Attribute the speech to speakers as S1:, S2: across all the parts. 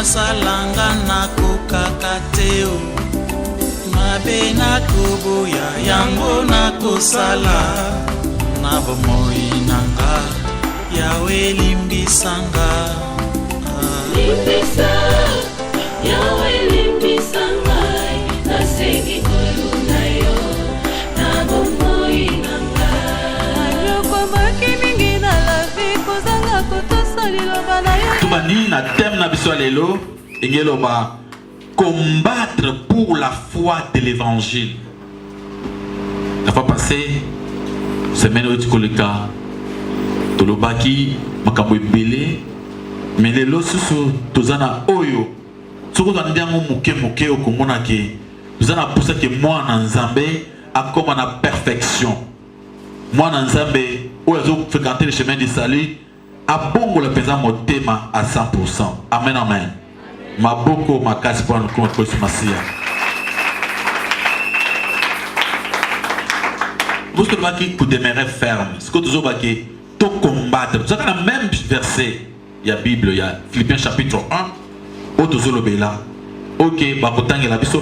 S1: nasalanga nakokakateo mabe nakoboya yango nakosala na bomoi nanga yawe limbisanga
S2: limbisa yawe limbisanga nasengi koluna yo na bomoi nanga
S3: yokomaki mingi na la vie kozanga kotosa liloba na yo
S4: tubani na thème na biso lelo engeloba combattre pour la foi de l'évangile. La fois passée, semaine où tu koleka tolobaki makambo ebele mais lelo susu tozana oyo soko za ndiango moke moke okomona ke tozana pousa ke mwana nzambe akoma na perfection mwana nzambe oyo azo fréquenter le chemin du salut abongola penza motema à 100%. Amen amen. Maboko makasi pour nous contre ce Messie. Vous que pour demeurer ferme, ce que tu as dit, tout combattre. Vous avez le même verset, il y a Bible, il y a Philippiens chapitre 1, autre là. Ok,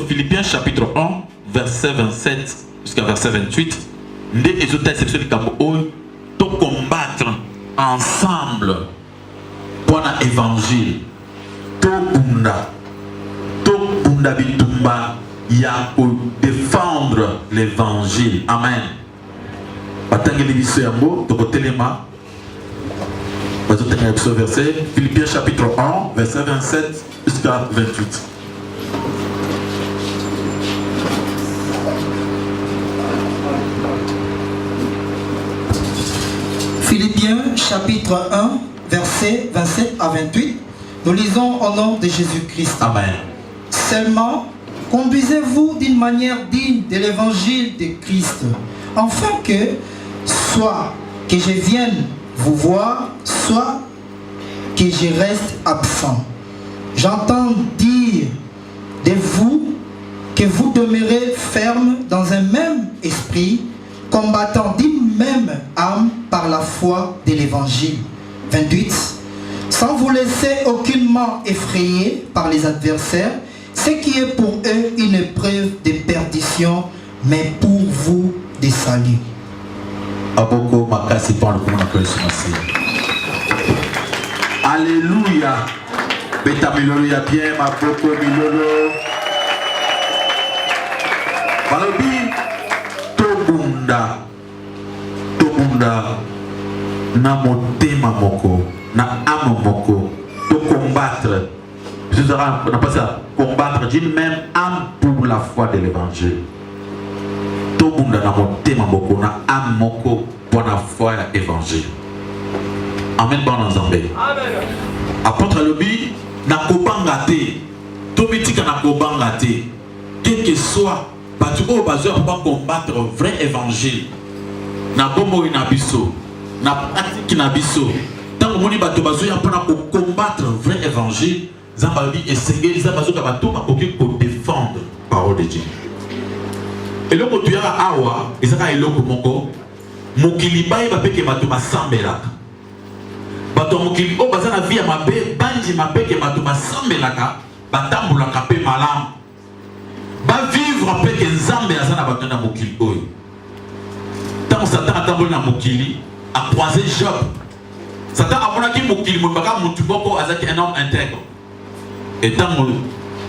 S4: Philippiens chapitre 1, verset 27 jusqu'à verset 28. Des exotaires sexuels tout combattre ensemble pour l'évangile. Tokunda bitumba ya défendre l'évangile. Amen. Batangeli biso yango tokotelema. Bazotenga biso verset Philippiens chapitre 1 verset 27 jusqu'à 28.
S5: Philippiens chapitre 1 verset 27 à 28. Nous lisons au nom de Jésus-Christ.
S4: Amen.
S5: Seulement, conduisez-vous d'une manière digne de l'évangile de Christ, afin que, soit que je vienne vous voir, soit que je reste absent. J'entends dire de vous que vous demeurez ferme dans un même esprit, combattant d'une même âme par la foi de l'évangile. 28. Sans vous laisser aucunement effrayer par les adversaires, ce qui est pour eux une épreuve de perdition, mais pour vous des saluts.
S4: Alléluia. Beta milolo ya bien, ma boko milolo. Balobi, tobunda na motema moko. Na âme moko, de combattre, on n'a pas ça, combattre d'une même âme pour la foi de l'évangile. Tout le monde a monté moko, na âme moko pour la foi de l'évangile. Amen, bon ensemble. Apôtre Lobi, na kobangate, tout mitika na kobangate, quel que soit, tu peux pas combattre le vrai évangile. Na bomo inabiso, na pratique inabiso. Tant que moni bato bazo ya pona ko combattre vrai évangile, zambabi essayer les bazo ka bato ba koki ko défendre parole de Dieu. Et le motu ya awa, ezaka eloko moko, mokili baye ba peke bato basambelaka. Bato mokili o bazana via mabe, banji mapeke bato basambelaka, batambulaka pe malam. Ba vivre peke nzambe azana bato na mokili oyo. Tant Satan atambula na mokili a croiser Job. Satan a monaki mokili mobaka mutu boko azaki un homme intègre. Et tant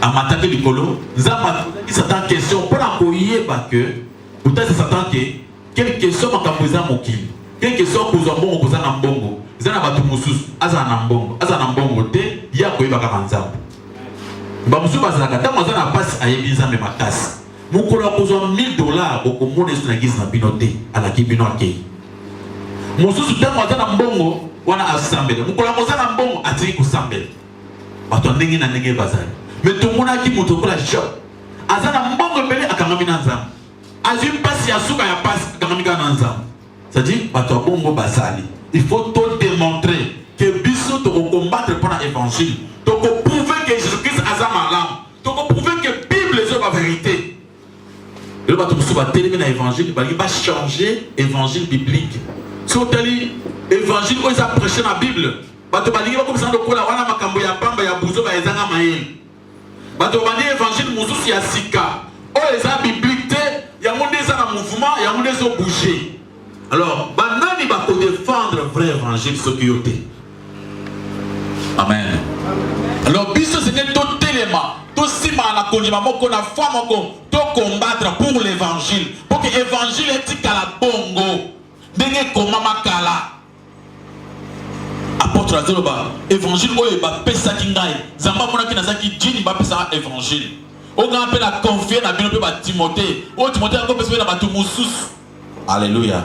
S4: a mataki likolo, nzamba ki Satan question pour la koyeba que peut-être Satan que quelle question makamuza mokili. Quelle question kozwa mbongo koza na mbongo. Zana batu mususu aza na mbongo te ya koyeba ka nzamba. Ba mususu bazalaka ta mazana passe ayebi nzambe makasi. Mukolo kozwa $1000 okomona esu na gizi na binote alaki bino akei. Mususu ta mazana mbongo wana asambele mukola kozana mbongo atiki kusambele bato ndenge na ndenge bazali mais tomona ki moto kola Job azana mbongo mbele akangami na nzambe azwi mpasi ya suka ya pasi akangami na nzambe c'est-à-dire bato bongo bazali il faut tout démontrer que biso to combattre pour l'évangile to prouver que Jésus-Christ azama malamu to prouver que Bible est la vérité le bato musu ba télé na évangile ba changer évangile biblique. Si vous avez l'évangile, vous avez prêché la Bible. Vous avez dit que vous avez wana makambo ya pamba makambo ya buzo ba ezanga mayele. Bato bandi évangile mosusu ya sika. O eza biblique te, yango nde eza na mouvement, yango nde ezo bouger. Alors, banani ba ko défendre vrai évangile soki yo te. Amen. Alors, biso c'est to telema, to sima na konjima moko na foi moko, to combattre pour l'évangile, pour que l'évangile etikala bongo. Ndenge komama kala. Apôtre Azoloba, évangile oyo ba pesa kingai, zamba mona ki nazaki jini ba pesa évangile. O grand appel à confier na bino pe ba Timothée. O Timothée encore pesa na batu mususu. Alléluia.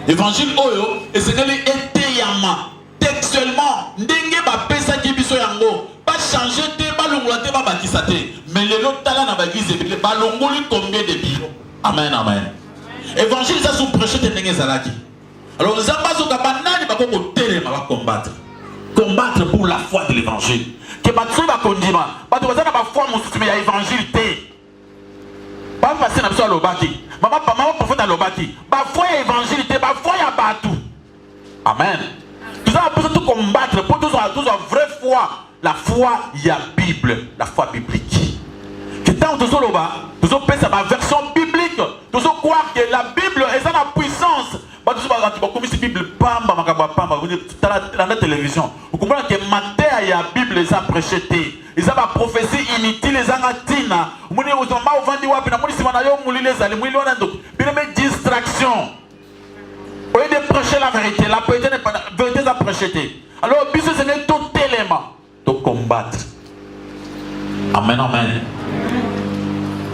S4: Évangile oyo esengeli eteyama textuellement ndenge ba pesa ki biso yango. Pas changer te, pas longola te, pas bakisa te. Mais le lot tala na ba église ba longoli combien de biro. Amen, amen. Évangile ça sous prêcher te ndenge zalaki. Alors, nous avons combattre. Combattre pour la foi de l'évangile. Que tu vas conduire. Tu vas avoir foi, mon soutien, il y a l'évangile. Pas passer dans le lobaki. Maman, prophète à lobaki. Ma foi, il y a l'évangile. Ma foi, il y a batou. Amen. Nous avons besoin de combattre pour tous la vraie foi. La foi, il y a Bible. La foi biblique. Que tant que nous avons fait ma version biblique. Nous avons croire que la Bible est la puissance. Comme si Bible pamba dans la télévision. Vous comprenez que matin il y a Bible les a prêché. Ils ont prophétie inutile les angatina. Vous avez vendu wapi na munisi manayo mulile zali mulile wana ndo. Bien mais distraction. Au lieu de prêcher la vérité, la vérité est prêchée. Alors biso c'est tout élément de combattre. Amen, amen.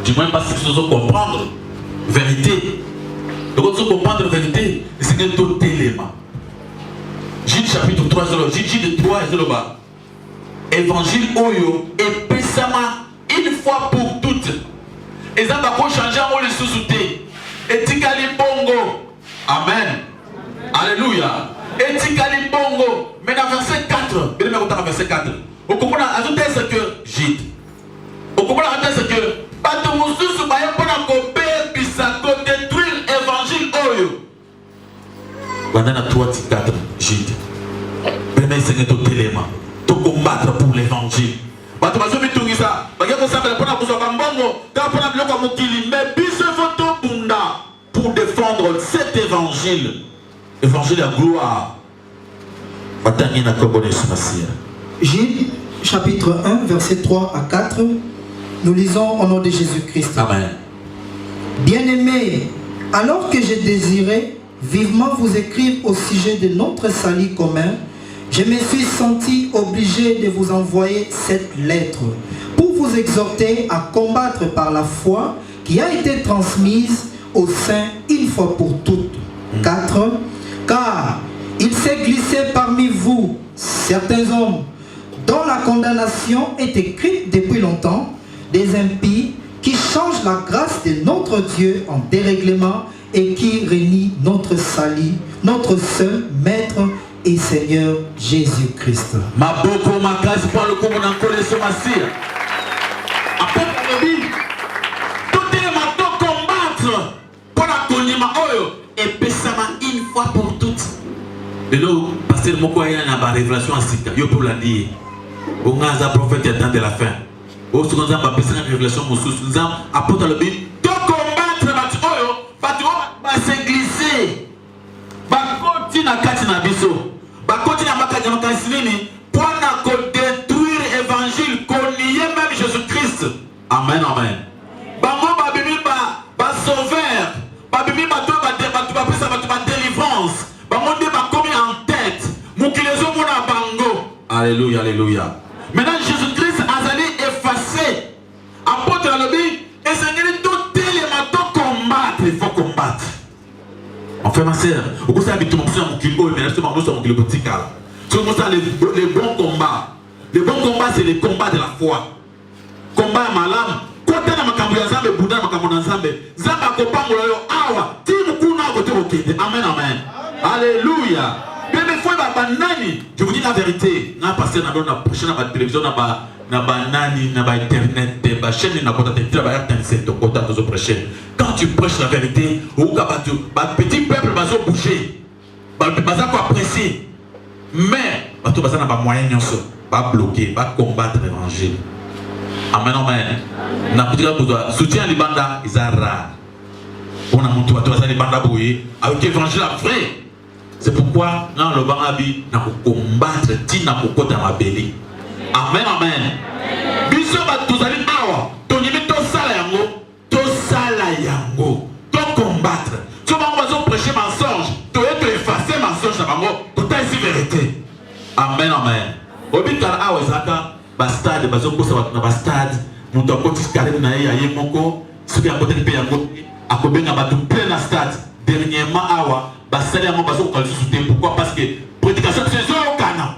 S4: Du moins parce que nous devons comprendre vérité. Donc, nous comprendre la vérité, c'est que tout élément. Gilles chapitre 3, Gilles 3, Évangile Oyo, et péssama une fois pour toutes. Et ça va changer en le sous-souté. Et tikali bongo. Amen. Alléluia. Et tikali bongo. Mais dans verset 4, bien dans verset 4, on comprend ajouter ce que Gilles. On comprend ajouter ce que Bato mususu ba yopona ko pebisa ko détruire évangile oyo. Bandana 3:4 Gide. Bene seigneur to telema, to combattre pour l'évangile. Bato bazo bitungisa, ba yoko sabela pona kuzo kambongo, ta pona biloko mokili, mais biso foto bunda pour défendre cet évangile. Évangile à gloire. Batani na kobone sumasia.
S5: Gide chapitre 1 verset 3 à 4. Nous lisons au nom de Jésus-Christ.
S4: Amen.
S5: Bien-aimés, alors que j'ai désiré vivement vous écrire au sujet de notre salut commun, je me suis senti obligé de vous envoyer cette lettre pour vous exhorter à combattre par la foi qui a été transmise aux saints une fois pour toutes. 4. Car il s'est glissé parmi vous certains hommes dont la condamnation est écrite depuis longtemps, des impies qui changent la grâce de notre Dieu en dérèglement et qui renient notre salut, notre seul Maître et Seigneur Jésus-Christ.
S4: Ma boko ma grâce pour le commun en connaissant ma sire. Après le dit, tout est ma combattre pour la connaissance oyo et pesama une fois pour toutes. De nous, pasteur Mokoya n'a pas révélation à Sika. Yo pour la dire. On a un prophète attend de la fin. Au second temps, on a une révélation nous avons apporté le but de combattre batu oyo, batu va se glisser. Bakoti na kati na biso. Bakoti na makati na kansinini pour na ko détruire évangile, ko nier même Jésus-Christ. Amen, amen. Bango ba bibi ba sauveur, ba bibi ba to ba pesa ba délivrance. Bango de ba commis en tête. Mukilezo mona bango. Alléluia, alléluia. Maintenant Jésus-Christ a allé effacer. Apôtre Alobi, et Seigneur tout élément de combattre, il faut combattre. Enfin ma sœur, au cours de l'habitude, on a dit que les bons combats. Les bons combats, c'est les combats de la foi. Combat malam. Quand on a ma camouya zambe, bouddha ma camouya zambe, zamba kopa moulayo awa, timu kuna kote okende. Amen, amen. Alléluia. Bien mais faut ba nani. Je vous dis la vérité. Na passer na na prochaine na télévision na ba nani na ba internet ba chaîne na kota te ba RTNC to kota to prêcher. Quand tu prêches la vérité, au kabatu ba petit peuple va se bouger. Ba za ko apprécier. Mais ba to ba na ba moyen nyonso. va bloquer, va combattre l'évangile. Amen, amen. Na petit besoin soutien les bandas, ils sont rares. On a monté à toi ça les bandas bouillés avec l'évangile vrai. C'est pourquoi dans le bangabi na combattre tina kokota mabeli. Amen, amen. Biso ba tozali awa, tonyimi to sala yango, to combattre. Tu vas prêcher mensonge, tu es effacer mensonge na bango, tu t'as ici vérité. Amen, amen. Obital awa ezaka ba stade bazo kosa na ba stade, muto akoti kare na ye moko, soki akote pe yango akobenga ba plein na stade. Dernièrement awa ba stade yango bazo ko soutenir. Pourquoi? Parce que prédication c'est zo kana.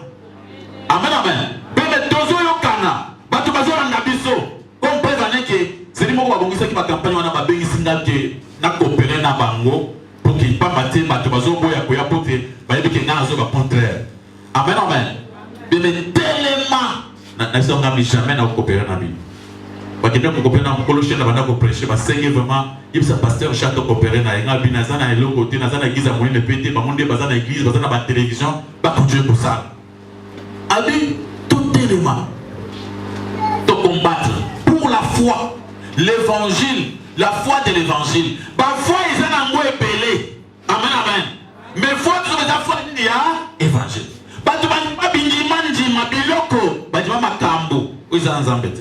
S4: Amen, amen. Bebe tozo yo kana. Bato bazo na biso. Comme prévenir que c'est lui moko babongisa ki ba campagne wana ba bengi singa que na coopérer na bango pour qu'il pas mater bato bazo boya ko ya pote ba yebi que na zo ba contraire. Amen, amen. Bebe tellement na so ngami jamais na coopérer na bi. Ba kende ko coopérer na colocher na banda ko prêcher ba senge vraiment il sa pasteur chato coopérer na nga binaza na elo côté na za na église moyenne pété ba monde baza na église baza na ba télévision ba continuer pour ça. Abi tout élément de combattre pour la foi, l'évangile, la foi de l'évangile. La foi est un amour épelé. Amen, amen. Mais foi, tu veux la foi il y a évangile. Tu vas pas bindimanji ma biloko, tu vas ma kambo. Oui, ça nous embête.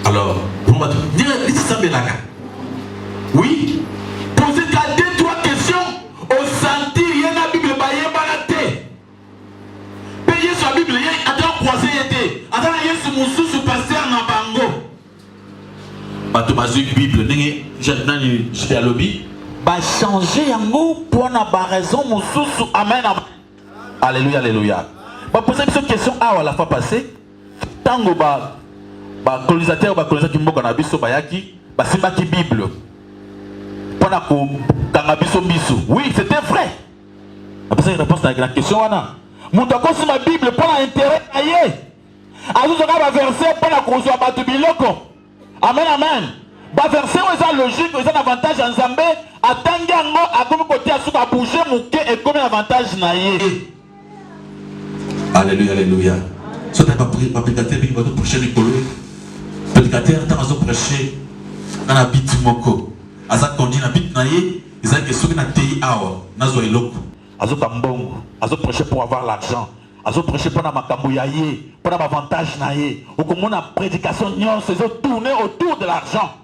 S4: Alors, pour moi, dis ça belaka. Oui. Posez 2-3 questions. Au sentir, il y a la Bible baye balate. Payer sur la Bible, il y a un croisé été. Attends, il y a ce moussou sous pasteur na bango. Bato bazu Bible, je suis à lobby. Ba changer yango pour na ba raison moussou. Amen, amen. Alléluia, alléluia. Ba poser une question à la fois passée. Tango ba colonisateur qui mboka na biso bayaki, ba simba ki Bible. Pour na ko kanga biso biso. Oui, c'était vrai. Après une réponse à la question wana. Muto ko ma Bible pour l'intérêt aye. Azu zoka ba verset pour la kozwa batu biloko. Amen, amen. Ba verset où est logique, où est un avantage en Zambé, atangi yango akomi côté asuka bouger muke et comme avantage na ye.
S6: Alléluia, alléluia. So t'as pas prédicateur qui va te prêcher les collègues. Prédicateur t'as pas prêcher dans la bite moko. Asa kondi na bite na ye, ils ont que ceux qui na tei awa, na zo eloko.
S4: Azo kambongo, azo prêcher pour avoir l'argent. Azo prêcher pour na makambo ya ye, pour na avantage na ye. Ou comme on a prédication nyonso, ils ont tourné autour de l'argent.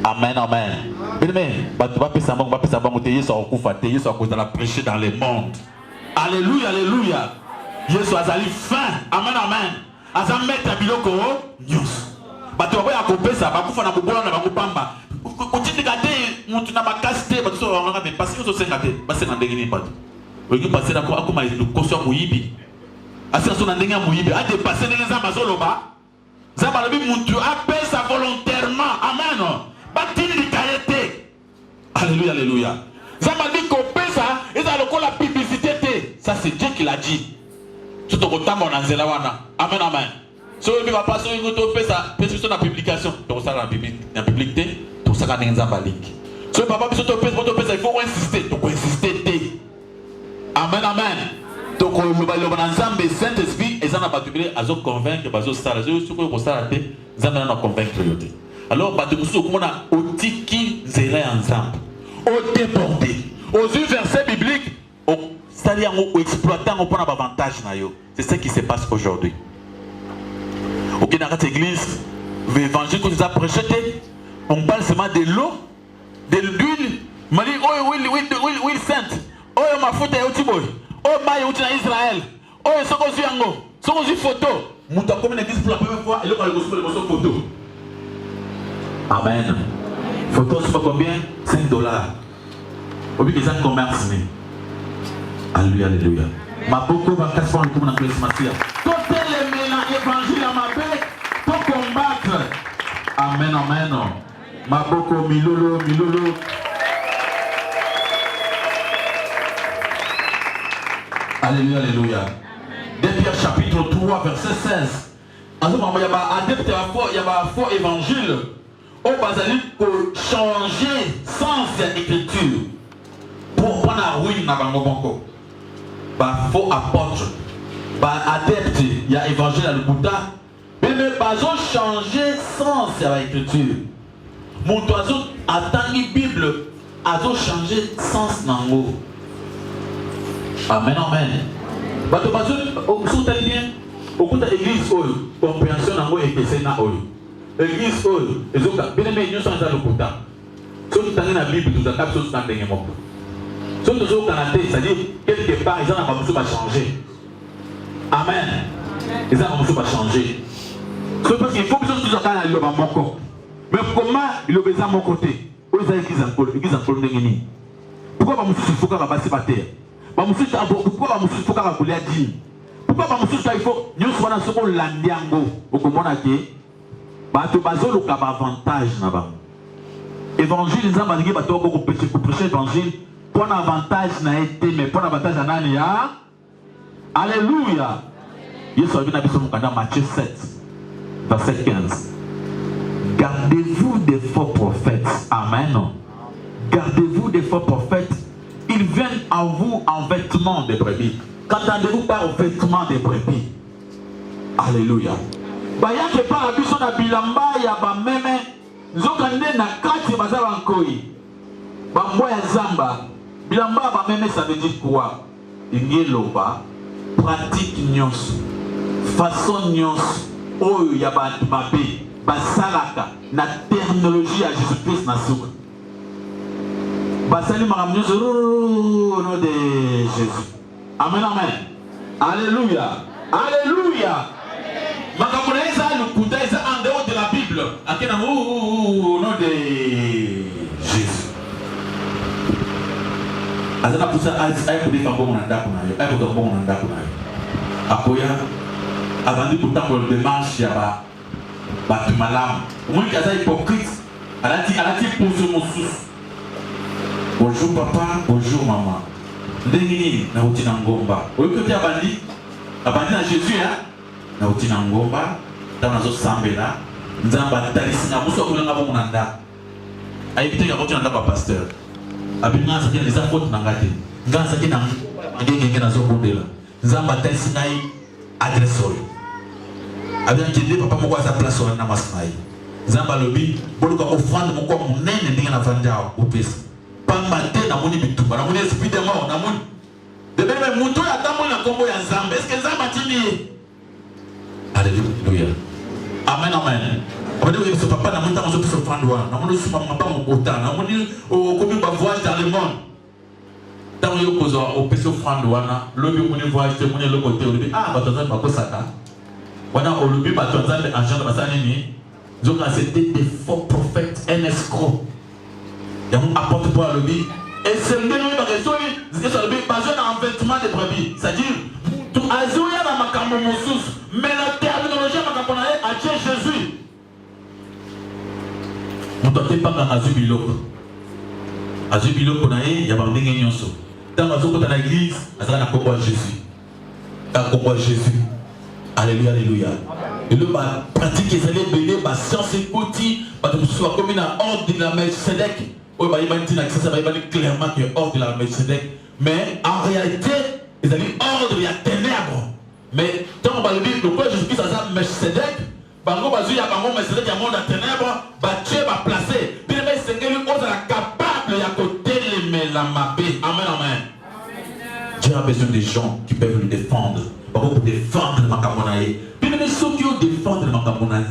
S4: Amen, amen. Bien, tu vas passer un bon te yeso okufa, te yeso akuza la prêcher dans le monde. Alléluia, alléluia. Yesu azali fin. Amen, amen. Aza mettre biloko nyonso. Bato ba ya kopesa ba kufa na bobola na bango pamba. Otindika te mutu na makasi te bato so wanga me parce que so senga te ba senga ndenge ni bato. Oki passer na ko akoma ni koso muyibi. Asa so na ndenge muyibi a dépasser ndenge za mazoloba. Za ba lobi mutu apesa volontairement. Amen. Batini likayete. Alléluia, alléluia. Ça m'a dit qu'on paie ça, et ça le la publicité. Ça c'est Dieu qui l'a dit. Tout au temps on a zélawana. Amen, amen. Si on ne va pas sur une autre paie ça, paie sur la publication. Donc ça la publicité, tout ça quand on a un link. Si on ne va pas sur paie ça, il faut insister. Donc insister. Amen, amen. Donc on va ensemble Saint-Esprit et ça n'a pas publié à nous convaincre, à nous stars, à nous sur quoi ça a été, ça n'a pas convaincre. Alors bah tu sais comment on a au tiki zélé ensemble. Au débordé, aux versets bibliques, c'est-à-dire au exploitant, on prend un avantage. C'est ce qui se passe aujourd'hui. Au Kenya, dans cette église, l'évangile que nous avons prêché, on parle seulement de l'eau, de l'huile, on dit, oh, huile sainte, oh, ma faute est au Tiboy, oh, ma est au Israël, oh, ce qu'on dit en haut, ce qu'on dit photo. Nous avons comme une église pour la première fois, et là, on a reçu le photo. Amen. Photo, c'est pas combien? $5. Au but qu'ils ont commerce. Alléluia, alléluia. Ma beaucoup va faire fois comme dans la Christmas. Tout l'évangile à ma paix pour combattre. Amen, amen. Ma beaucoup milolo. Alléluia, alléluia. Dès Pierre chapitre 3, verset 16. En ce moment, il y a adepte à foi, il y a un faux évangile. Au basali pour changer sens d'écriture. Pour prendre la ruine dans le banco. Bah, faux apôtre. adepte, il y a évangile à l'Ukuta, mais bazo changer sens à l'écriture. Mon oiseau attend la Bible, azo changer sens nango. Amen, amen. Bato bazo, vous savez bien, au coup de l'église, compréhension nango et que c'est na oyo. L'église, ezoka, bien aimé, nous sommes à l'Ukuta. Si vous avez la Bible, vous avez quelque chose dans le monde. Si vous avez au Canada, c'est-à-dire quelque part, ils ont un va changer. Amen. Ils ont un va changer. C'est parce qu'il faut que vous ayez le mon corps. Mais comment il obéit à mon côté? Où ils ont l'église en Pologne? Pourquoi il faut qu'on fasse la terre? Pourquoi il faut qu'on fasse la dîme? Pourquoi il faut que nous soyons sur l'andiango? Vous comprenez que? Il y a un avantage. Évangile, nous avons prêché l'évangile pour un avantage n'a été, mais pour un avantage à Nania. Alléluia. Yesu a vu dans Matthieu 7, verset 15. Gardez-vous des faux prophètes. Amen. Gardez-vous des faux prophètes. Ils viennent à vous en vêtements de brebis. Qu'entendez-vous par vêtements de brebis? Alléluia. Baya ke par la biso na bilamba ya ba meme. Nzokande na kati bazala nkoi. Bambo ya zamba. Bilamba ba meme ça veut dire quoi? Ingeloba pratique nyos. Façon nyos oyo ya ba mabe basalaka na technologie à Jésus-Christ na souka. Basali makamnyo au nom de Jésus. Amen, amen. Alléluia. Alléluia. Makamuna eza lukuta eza en dehors de la Bible. Akena au nom de Jésus. Azana pusa ay ko defa bongo na ndako na yo. Ay ko bongo na ndako na yo. Akoya abandi kutambo de marche ya ba malamu. Moi kaza hypocrite. Alati pose mon sous. Bonjour papa, bonjour maman. Ndengini na utina ngomba. Oyo ko tia abandi na Jésus hein. Na utina ngomba tana zo sambela nzamba talisina muso kulanga bongo na ndako. Ayibite ya kotina ndako pasteur. Abinga sakina les fautes na ngate. Nga sakina ngenge na zo bondela. Nzamba talisina yi adresseur. Abinga kende papa moko sa place na masai. Nzamba lobi boluka offrande moko munene ndenge na vandao opesa. Pambate na moni bitumba na moni esprit de mort na moni. De même muto ya tambo na kombo ya Nzamba. Est-ce que Nzamba tini? Alléluia. Amen, amen. On va dire que ce papa n'a pas de se prendre loin. N'a pas de se prendre au temps. N'a pas de se voyage dans le monde. Tant que vous avez au PC prendre loin, le but de voyage, c'est de le côté. Ah, bah, tu as pas ça. Voilà, au lobby, bah, tu as un agent de Bassanini. Donc, c'était des faux prophètes, un escroc. Il y a un apporte pour le lobby. Et c'est le même raison, c'est le lobby basé dans un vêtement de brebis. C'est-à-dire, tout azoya dans ma cambo moussous. Mais la terminologie ma cambonaye a tué Jésus. On ne doit pas dans Azubiloko. Azubiloko nae, il y a pas de nyonso. Dans la l'église, il y a un combat Jésus. Un combat Jésus. Alléluia, alléluia. Et le pratique les allées béné, ma science et côté, ma de soit comme une ordre de la Melchizedek. Oui, bah il m'a dit ça va clairement que ordre de la Melchizedek. Mais en réalité, ils allaient ordre il y a ténèbres. Mais tant on va le dire, le quoi Jésus-Christ a Melchizedek, bango bazu ya bango Melchizedek ya monde à ténèbres, bah Dieu va placer. Puis les Seigneur lui est capable à côté les la mabé. Amen, amen. Dieu a besoin des gens qui peuvent le défendre. Pour défendre le Makamonaï. Puis les ceux qui ont défendre le Makamonaï,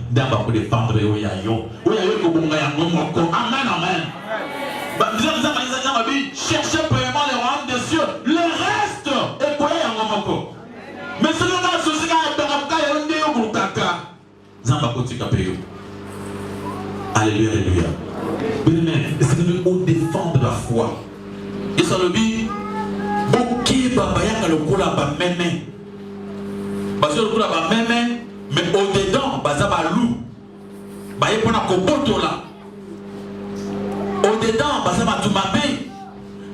S4: d'abord pour défendre le Oyayo. Oyayo est pour Amen, amen. Cherchez premièrement les royaumes des cieux. Le reste est quoi Yangomoko. Mais si nous avons souci à Beramuka et on est au Bukaka. Zamba Kotika Peyo. Alléluia, alléluia. Bien, est-ce que nous devons défendre la foi? Et ça le dit, Boki Babayaka le Koula Bameme. Parce que le Koula Bameme, mais au-dedans, Bazaba Lou. Baye Pona Koboto là. Au-dedans, Bazaba Toumabé.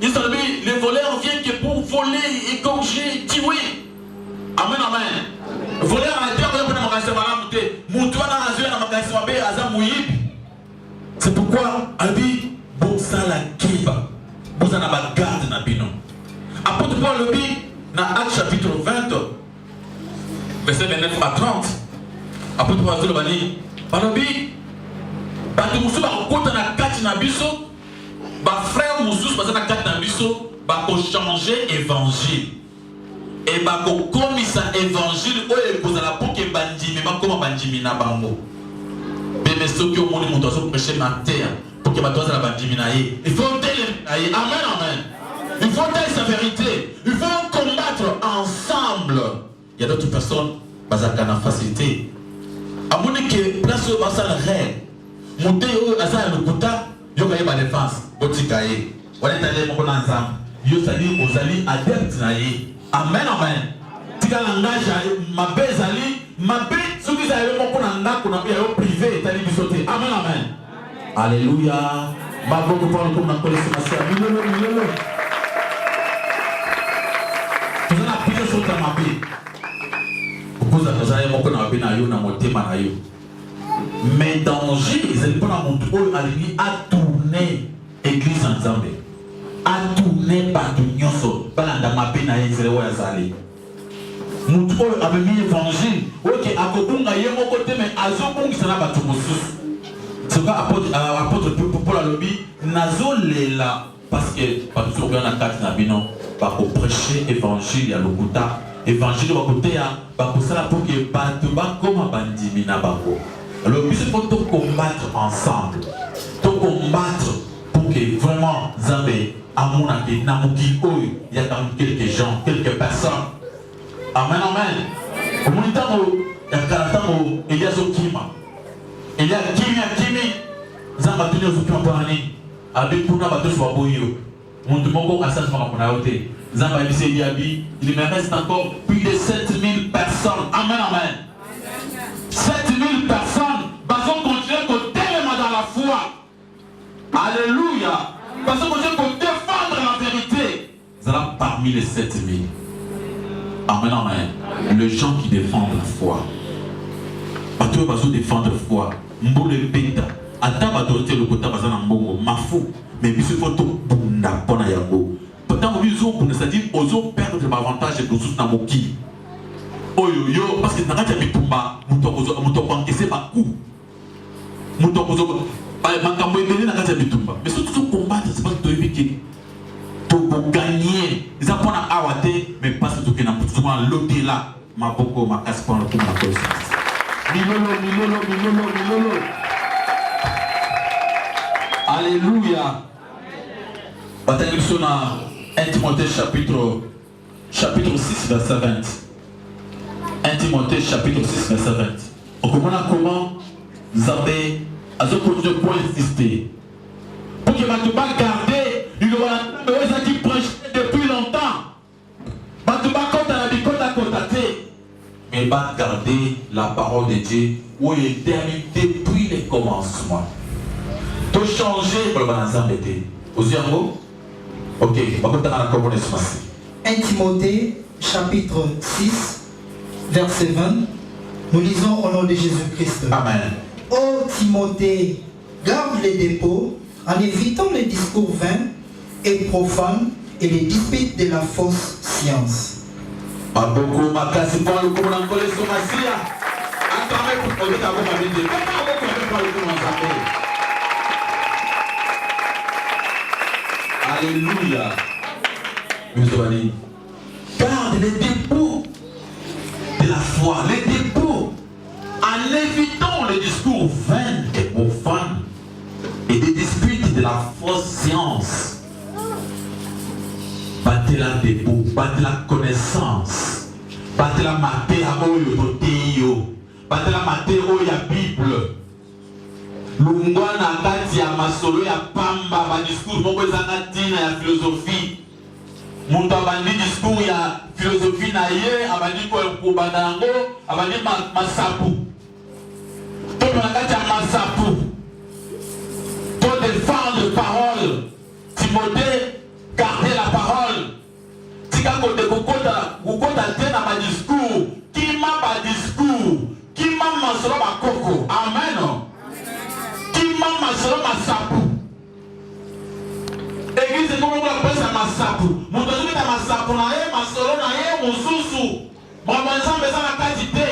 S4: Et ça le dit, les voleurs viennent que pour voler, égorger, tuer. Amen, amen. Voleur à l'intérieur, on a magasin à monter. Moutouana a joué dans le magasin à Zamouyib. C'est pourquoi, Abi, Bosa la Kiba. Bosa na garde na bino. Apôtre Paul le dit, dans Actes chapitre 20,
S6: verset 29 à 30. Après tout, le bani, balobi, bato musu ba kota na kati na biso, ba frère musu ba na kati na biso, ba ko changer évangile. Et ba ko komisa évangile oyo ekozala pour que bandimi ba koma bandimi na bango. Bébé soki o moni muto aso prêcher na terre pour que ba toza la bandimi na ye. Il faut télé na ye. Amen, amen. Il faut dire sa vérité. Il faut combattre ensemble. Il y a d'autres personnes qui ont la facilité. À mon avis, place où ça le règle. Monter où ça le kouta, yo kaye ba défense. Botikaye. Wale tale moko na ensemble. Yo sali ozali adepte na ye. Amen, amen. Tika langage mabe zali, mabe soki za yo moko na ndako na yo privé tali bisote. Amen, amen. Alléluia. Ba beaucoup parle comme na collègue c'est milolo. Vous avez appuyé sur ta mappé. Vous avez appuyé sur ta mappé. Mais danger, c'est pas la montre à tourner l'église en Zambie. À tourner partout. Pas la mappé na yé, c'est le roi Azali. Montre a mis l'évangile. Ok, à Kobunga yé mon côté, mais à Zobung, ça n'a pas tout moussus. C'est quoi apôtre pour la lobby? Nazo lela. Parce que, pas tout bien la carte na binon. Pour prêcher l'évangile à l'Okuta, l'évangile à côté, pour ça pour que Batuba comme bandimi na bako. Alors, il faut tout combattre ensemble, tout combattre pour que vraiment Zambé, Amona, Namuki, il y a quelques gens, quelques personnes. Amen, amen. Au moment où il y a Karatamo, il y a Zokima, il y a Kimi, Zamba Tuni Zokima Parani, avec Puna Bato Swaboyo. Mon demande à ça, il me reste encore plus de 7000 personnes. Amen, amen. 7000 personnes. Parce qu'on continue à téléma dans la foi. Alléluia. Parce qu'on continue à défendre la vérité. Vous allez parmi les 7000. Amen, amen. Les gens qui défendent la foi. Parce que vous défendre la foi. Mboule beta. Attends, l'autorité, le côté, ma fou. Mais il faut tout bunda pona yango. Pourtant ils ont c'est-à-dire ils ont perdre l'avantage de tous na moki. Oyo yo parce que nakati bitumba muto encaisser ba coup. Muto kozo ba makambo ebele nakati bitumba. Mais surtout combattre c'est pas que tu pour gagner. Ils apprennent à awate mais pas surtout que na muto na loter là maboko makasi pour le na kosi. Milolo. Alléluia. Bataille sur 1 Timothée chapitre 6 verset 20. 1 Timothée chapitre 6 verset 20. On comprend comment Zambé a continué pour insister. Pour que Matouba garder, il aura dit prêcher depuis longtemps. Matouba quand on a dit quand on a contacté. Mais va garder la parole de Dieu où il est terminé depuis les commencements. Tout changer pour le banazan d'été. Vous y avez ok, on va continuer à la connaissance.
S5: 1 Timothée, chapitre 6, verset 20. Nous lisons au nom de Jésus-Christ.
S6: Amen.
S5: Ô Timothée, garde les dépôts en évitant les discours vains et profanes et les disputes de la fausse science.
S6: Alléluia. Garde les dépôts de la foi, les dépôts, en évitant les discours vains et profanes et des disputes de la fausse science. Battez la dépôt, battez la connaissance, battez la maté à Oyo, battez la maté à Bible. Lungwana kati ya masolo ya pamba ba discours moko ezanga tina ya philosophie. Mutu abandi discours ya philosophie na ye abandi ko banda yango abandi masapu. To na kati ya masapu. Pour défendre la parole. Timothée, gardez la parole. Tika kote kokota tena ba discours. Kima ba discours. Kima masolo ba koko. Amen. Mama sera masapu. Église comme on appelle ça masapu. Mon Dieu est masapu na ye masolo na ye mususu. Bon ensemble ça na quantité.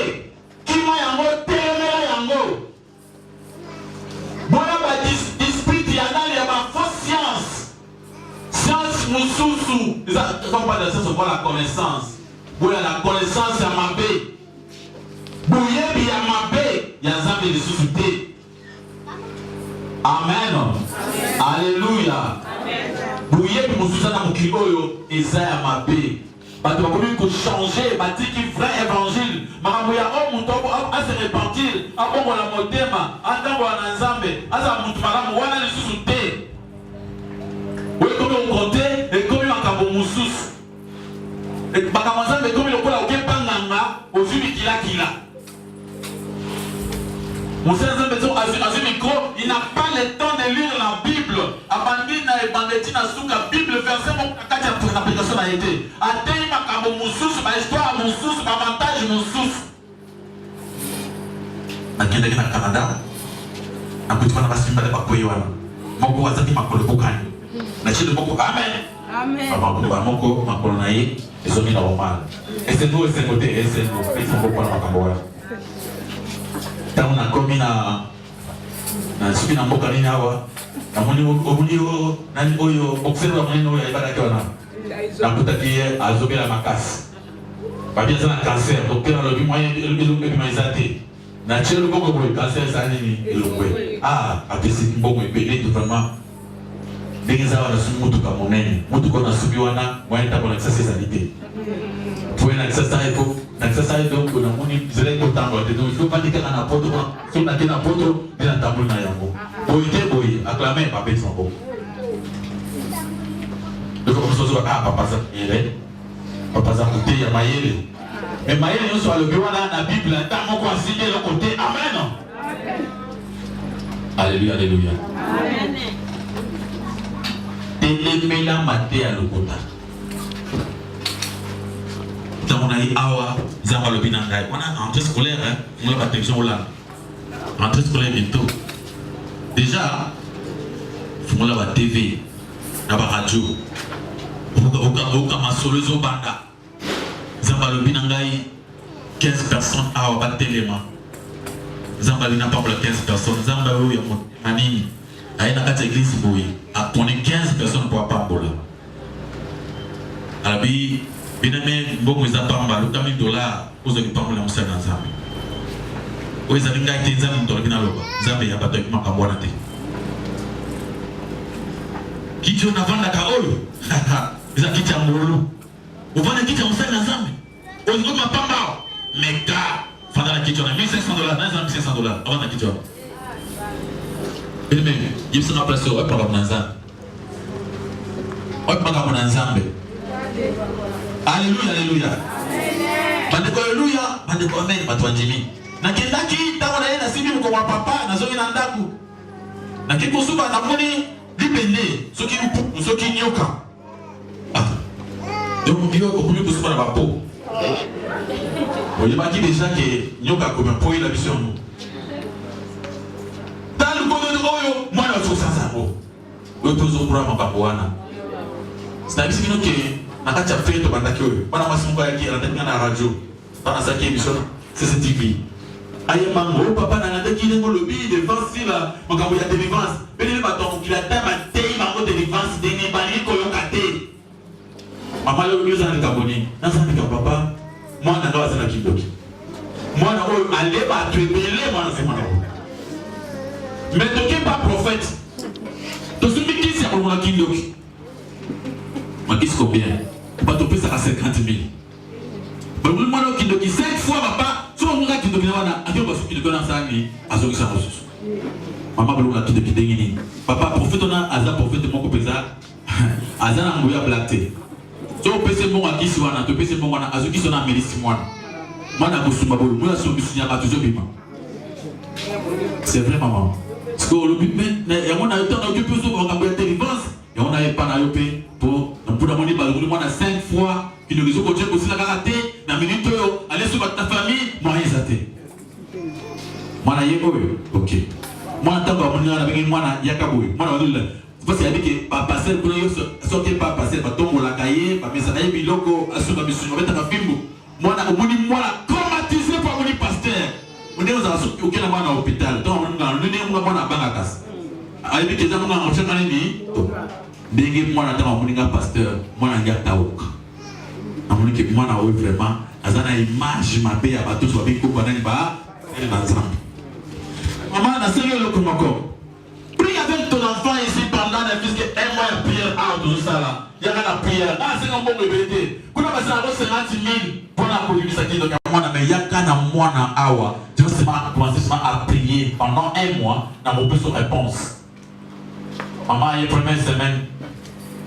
S6: ça, quand on parle de ça, on voit la connaissance. Oui, la connaissance, c'est ma paix. Bouillé, il y a ma paix. Il y a un zambé de suscité. Amen. Alléluia. Bouillé, puis mon soutien dans mon kiboyo, et ça, il y a ma paix. Bah, tu vas commencer à changer, bah, tu dis vrai évangile. Maramouya, oh, mon tobo, à se repentir, à bon, la motema, à tant qu'on zambé, à ça, mon maram, on a le suscité. Oui, comme on comptait, et comme on a un moussous. Et Bakamanza, mais comme il a aucun panganga, au suivi qu'il a. Mon frère Zambézo, à ce micro, il n'a pas le temps de lire la Bible. Abandina et Bandetina Souka, Bible, verset, mon caca, pour l'application a été. Atteint ma cabo moussous, ma histoire, mon sous, ma avantage, mon sous. À qui est au Canada? À coup de fois, on va se faire des papoyouana. Mon gros, ça dit ma colo boucan. La chine de beaucoup, amen. Amen. Mon gros, ma colonaïe, et son mina roman. Et c'est nous, et c'est côté, et c'est nous. Ils sont beaucoup dans ma camboya. Tant on a commis na subi na mboka nini awa na moni oyo nani oyo boxer wa moni oyo ibada kiona na kutaki azobela makasi babia sana cancer docteur lobi moyen elobi maizate na chelo boko boy cancer ça nini elokwe apesi mbongo epele to vraiment ndengeza wana subi mutuka monene mutuka na subi wana moyen ta bona çaalité pour une exercice pour exercice donc on a moni zele ko tango de donc il faut pas dire qu'on a poto si on a tena poto de la table na yango boy acclamer papa son bon donc comme ça papa ça ire papa ça côté ya mayele mais mayele yo so le bureau na Bible tant moko signé le côté amen alléluia alléluia amen telemela maté à lokota. On a eu awa zamba lobi na ngai on a rentrée scolaire on a la télévision là rentrée scolaire bientôt déjà on a la TV na ba radio oka masolo zo banda zamba lobi na ngai 15 personnes awa ba téléma zamba lina pas pour 15 personnes zamba yo ya monani ayi na kati église boy a on est 15 personnes pour pas bola alabi biname mbongo eza pamba lukami $, ozoki pambola mosala na nzambe oyo ezali ngai te nzambe moto alobi naloba nzambe ya bato ayaki makambo wana te kiti oyo navandaka oyo eza kiti ya ngolu ovanda kiti ya mosali na nzambe ozoki mapamba awa meka fanda na kiti wana $1500 na eza $1500 avanda kiti wana biname yebisanga place oyo oyo makambo na nzambe oyo makambo na nzambe. Alléluia, alléluia. Bandeko alléluia, bandeko amen, batwanjimi. Na kendaki tango na ye na sibi ko papa na zongi na ndaku. Na kiko suba na moni libende, soki nyoka. Donc bio ko kumi ko suba na bapo. Oye baki déjà que nyoka ko mpo ila biso no. Tal ko no oyo mwana so sasa bo. Oyo tozo programa bapoana. C'est ainsi que nakati ya feto bandaki oyo bana mwasi moko ayaki alandaki na radio bana saki émission CCTV aye mango papa nalandaki ndenge olobi défense sila makambo ya délivrance belele bato mokili ata batei bango délivrance ndenge balingi koyoka te mama lelo miyo ozala likambo nini nazalika papa mwana nga azala kindoki mwana oyo aleba bato ebele mwana se mwana oyo mais toke pas prophète tosumbi kisi ya kolongola kindoki makisi combien bato pesa à 50 000. Bah oui moi qui doki 5 fois papa, soit on regarde qui doki na wana, akio basu qui doki na sani, azoki sa ressource. Maman balonga qui doki dengini. Papa prophète on a aza prophète moko pesa. Aza na ngoya blaté. So pesa bon akisi wana, to pesa bon wana, azoki sona melisi mwana. Mwana ko sumba bolo, mwana so bisinya ba toujours bima. C'est vrai maman. Parce que le but mais ya mona yoto na occupé so ba ngoya délivrance. Et on a pas na yopé pour la monnaie balou moi na 5 fois qui nous réseau côté aussi la karaté na minute yo aller sur ta famille moi yezate moi na yebo OK moi tant que mon na bengi moi na yakaboy moi na wadula parce qu'il y a que pas passer pour yo sortir pas passer pas tomber la cahier pas mais ça na biloko asuba bisu mettre na fimbo moi na omoni moi la traumatisé par mon pasteur on est aux auquel moi na hôpital donc on na na banga kas ayi que ça mon na on cherche nini
S4: ndenge mwana tanga moninga pasteur mwana ngata oka amoni ke mwana oyo vraiment azana image mabe ya bato so biko banani ba na nzambe maman na sérieux le komoko prie avec ton enfant ici pendant la puisque un mois de prière à tout ça là il y a la prière ah c'est un bon bébé kuna basa na 50,000 pour la communauté qui donc mwana mais yaka na mwana awa tu vas commencer à prier pendant un mois na mon besoin réponse maman il première semaine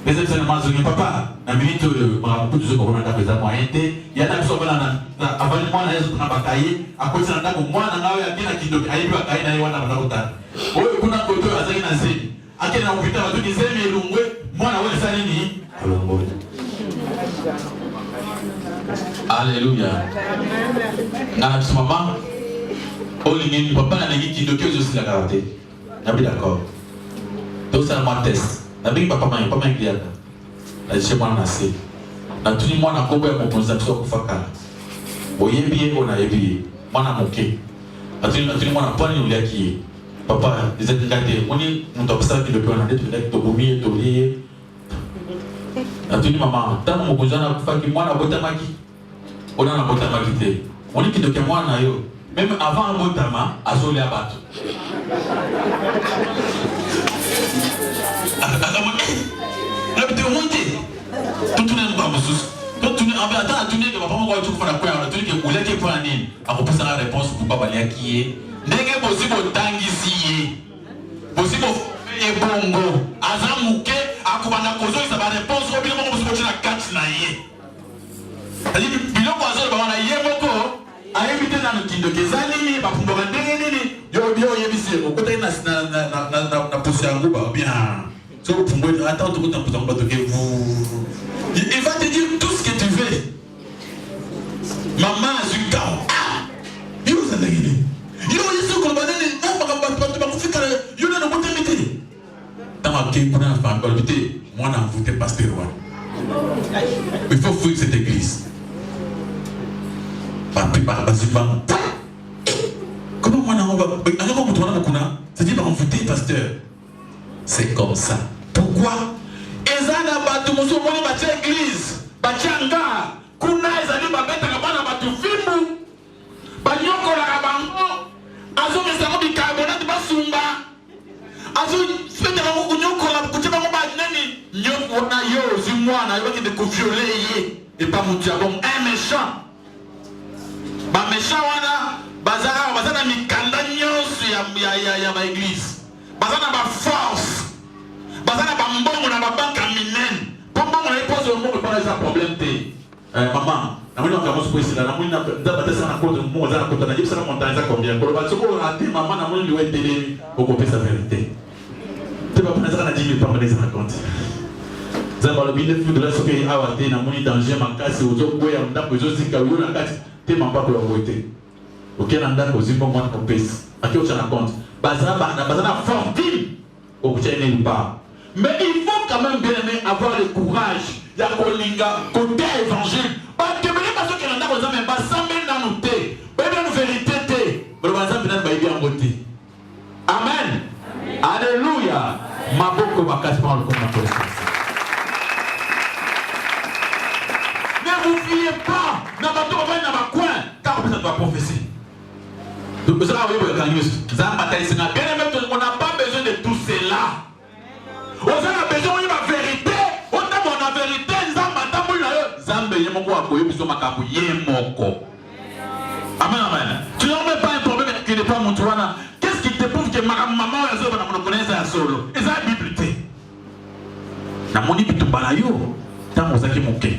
S4: deuxième semaine mazungi papa na minute mara beaucoup de choses qu'on a déjà moyen il y a des choses avant moi na yesu na bakaye akosa na ko mwana ngawe akina kidogo aibi bakaye na ywana batakuta oyo kuna koto azaki na zeni akina kupita watu ni zeni elungwe mwana wewe sasa nini alongo Alléluia. Ngana maman olingi papa na ngi kidogo aussi la karaté na bi d'accord donc ça m'a test na bi papa mama ngiaka na chez moi na se na tuni mwana kombo ya moponza tso kufaka oyebie ona yebie mwana moke atuni mwana pani uliaki papa ezati ngate oni muntu apesa kidogo na ndetu like to bumie to lié atuni mama tango mokonza na kufaki mwana botamaki ona na botamaki te oni kidogo mwana yo même avant botama azoli abato Rabbi monte. Tout le monde va me sous. Tout le monde attend tout le monde va pas voir tout faire quoi. Tout le monde voulait qu'il prenne une. À propos de la réponse pour pas baler qui est. N'est-ce pas possible tangi si possible et bongo. Azamuke akubana kozo ça va réponse au bien possible que la catch na yé. Ali biloko azol ba wana yemoko. Ayebite na nkindo kezali ba pumbora ndenge yo bio yebisi okota na pousser en groupe bien. So, attends, il va te dire tout ce que tu veux. Maman, je garde. Ah! Il vous a dit. Il va dire que il faut fuir cette église. Comment on va. C'est-à-dire, pasteur. C'est comme ça. Pourquoi? Ezana batu musomoni bati église, bati anga, kuna ezali babeta kabana batu filmu, banyoko la kabango, azo mesamo bicarbonate basumba, azo fete bango kunyoko la kucheba ngo baneni, nyoko na yo zimwana yo ki de violer ye, et pas mon diabon un méchant. Ba méchant wana bazana mikanda nyonso ya ba église. Bazana ba force. Bazana ba mbongo na ba banque minen. Mbongo na pose le mot pour les problèmes té. Maman, na moni on commence ici là, na moni na battre ça na contre mo za na contre na yebisa na montagne ça combien. Pour ba soko raté maman na moni liwe télé pour couper sa vérité. Tu vas prendre ça na 10 000 par les raconte. Ça va le bien de la soko ya waté na moni danger makasi ozo ko ya ndako ozo sika yo na kati te mamba ko yote. OK na ndako zimbo mwana ko pesa. Akio ça na compte. Bazana fortune au chêne pas. Mais il faut quand même bien aimer avoir le courage. Il y a côté évangile. Parce que même parce que l'on a besoin même pas sans même dans nous té. Même une vérité. Mais le bazar bien bien en beauté. Amen. Alléluia. Ma beaucoup ma casse par le commentaire. Ne vous fiez pas. N'a pas tout revenir dans ma coin. Car vous êtes pas prophétie. Donc, on n'a pas besoin de tout cela. On a besoin de la vérité. On a la vérité. Amen, amen. Tu n'as même pas un problème qui n'est pas mon toit. Qu'est-ce qui te prouve que ma maman est connaît ça solo? Et ça, la Bible. Na moni bitu balayo. Tant que vous avez mon cœur.